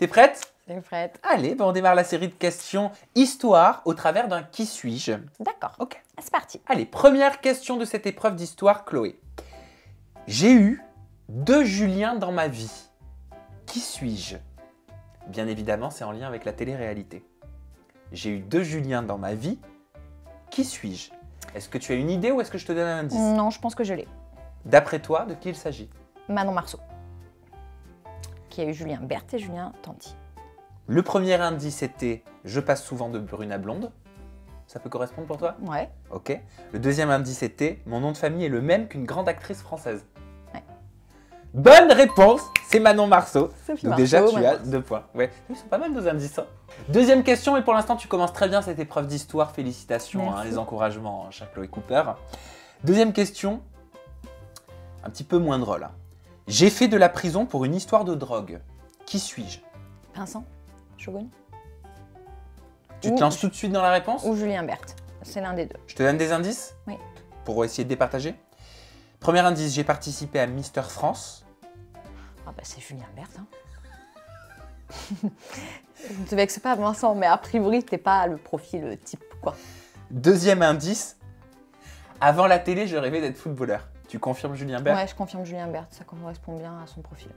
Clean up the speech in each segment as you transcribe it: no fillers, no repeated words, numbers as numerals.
T'es prête? Je suis prête. Allez, on démarre la série de questions histoire au travers d'un qui suis-je. D'accord. Ok. C'est parti. Allez, première question de cette épreuve d'histoire, Chloé. J'ai eu 2 Julien dans ma vie. Qui suis-je? Bien évidemment, c'est en lien avec la télé-réalité. J'ai eu 2 Julien dans ma vie. Qui suis-je? Est-ce que tu as une idée ou est-ce que je te donne un indice? Non, je pense que je l'ai. D'après toi, de qui il s'agit? Manon Marceau. Qui a eu Julien Berthe et Julien Tanti. Le premier indice était « Je passe souvent de brune à blonde ». Ça peut correspondre pour toi? Ouais. Ok. Le deuxième indice était « Mon nom de famille est le même qu'une grande actrice française ». Ouais. Bonne réponse, c'est Manon Marceau. Sophie Donc Marceau, déjà, tu as Manon. 2 points. Ouais, ils sont pas mal nos indices. Hein. Deuxième question, et pour l'instant, tu commences très bien cette épreuve d'histoire. Félicitations, hein, les encouragements, cher Chloé Cooper. Deuxième question, un petit peu moins drôle. Hein. J'ai fait de la prison pour une histoire de drogue. Qui suis-je? Vincent Shogun. Tu te lances tout de suite dans la réponse? Ou Julien Berthe. C'est l'un des deux. Je te donne des indices? Oui. Pour essayer de départager. Premier indice, j'ai participé à Mister France. Ah bah c'est Julien Berthe. Hein. Ne te vexe pas Vincent, mais a priori t'es pas le profil type quoi. Deuxième indice, avant la télé, je rêvais d'être footballeur. Tu confirmes Julien Bert? Ouais, je confirme Julien Berthe, ça correspond bien à son profil.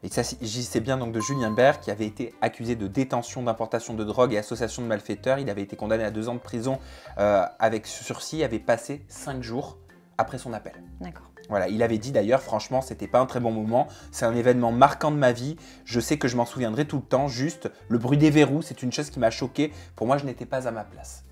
Et ça, c'est bien donc de Julien Bert qui avait été accusé de détention, d'importation de drogue et association de malfaiteurs. Il avait été condamné à 2 ans de prison avec sursis, avait passé 5 jours après son appel. D'accord. Voilà, il avait dit d'ailleurs, franchement, c'était pas un très bon moment. C'est un événement marquant de ma vie. Je sais que je m'en souviendrai tout le temps. Juste, le bruit des verrous, c'est une chose qui m'a choqué. Pour moi, je n'étais pas à ma place.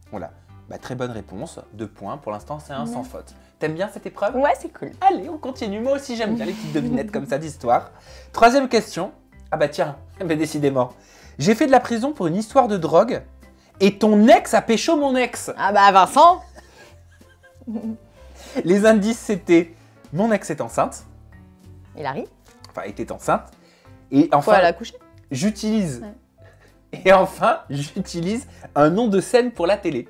Voilà. Bah, très bonne réponse. 2 points. Pour l'instant, c'est un sans faute. T'aimes bien cette épreuve? Ouais, c'est cool. Allez, on continue. Moi aussi, j'aime bien les petites devinettes comme ça d'histoire. Troisième question. Ah bah tiens, mais décidément. J'ai fait de la prison pour une histoire de drogue et ton ex a pécho mon ex. Ah bah Vincent. Les indices, c'était mon ex est enceinte. Hilary. Enfin, était enceinte. Et enfin, Quoi, elle a couché? j'utilise. Ouais. Et enfin, j'utilise un nom de scène pour la télé.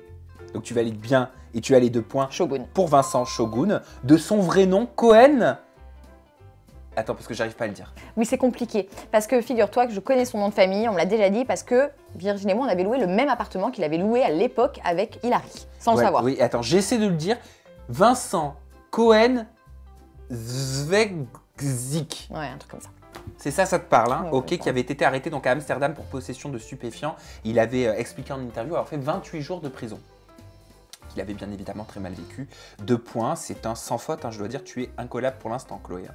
Donc tu valides bien et tu as les 2 points Shogun. pour Vincent Shogun. De son vrai nom, Cohen. Attends, parce que j'arrive pas à le dire. Oui, c'est compliqué. Parce que figure-toi que je connais son nom de famille, on me l'a déjà dit, parce que Virginie et moi, on avait loué le même appartement qu'il avait loué à l'époque avec Hilary, sans le Ouais, savoir. Oui, attends, j'essaie de le dire. Vincent Cohen Zwegzik. Ouais, un truc comme ça. C'est ça, ça te parle, hein? Ouais, Ok, ouais. qui avait été arrêté donc à Amsterdam pour possession de stupéfiants. Il avait expliqué en interview avoir fait 28 jours de prison. Qu'il avait bien évidemment très mal vécu. 2 points, c'est un sans faute, hein, je dois dire, tu es incollable pour l'instant, Chloé.